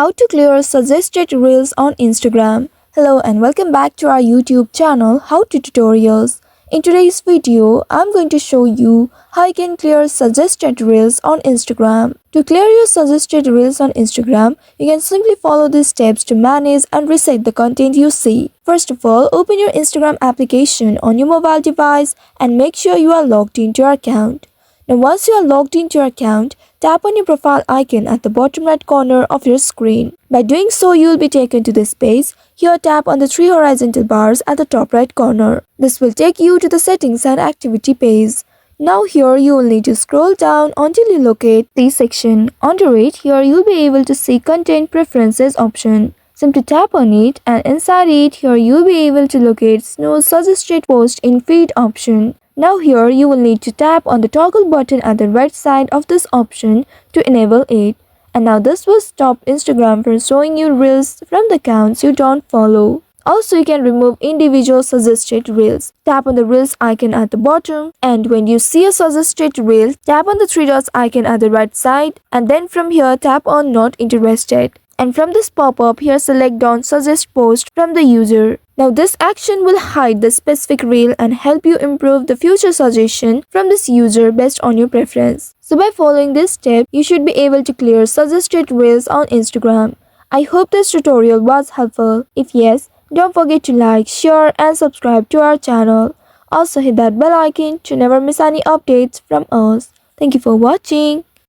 How to clear suggested reels on Instagram. Hello and welcome back to our YouTube channel How to Tutorials. In today's video, I'm going to show you how you can clear suggested reels on Instagram. To clear your suggested reels on Instagram, you can simply follow these steps to manage and reset the content you see. First of all, open your Instagram application on your mobile device and make sure you are logged into your account. Now once you are logged into your account, tap on your profile icon at the bottom right corner of your screen. By doing so, you will be taken to this page. Here tap on the three horizontal bars at the top right corner. This will take you to the settings and activity page. Now here you will need to scroll down until you locate the section. Under it, here you will be able to see content preferences option. Simply tap on it and inside it, here you will be able to locate no suggested post in feed option. Now here you will need to tap on the toggle button at the right side of this option to enable it. And now this will stop Instagram from showing you reels from the accounts you don't follow. Also, you can remove individual suggested reels. Tap on the reels icon at the bottom, and when you see a suggested reel, tap on the three dots icon at the right side, and then from here tap on not interested. And from this pop-up, here select don't suggest post from the user. Now this action will hide the specific reel and help you improve the future suggestion from this user based on your preference. So by following this step, you should be able to clear suggested reels on Instagram. I hope this tutorial was helpful. If yes, don't forget to like, share and subscribe to our channel. Also hit that bell icon to never miss any updates from us. Thank you for watching.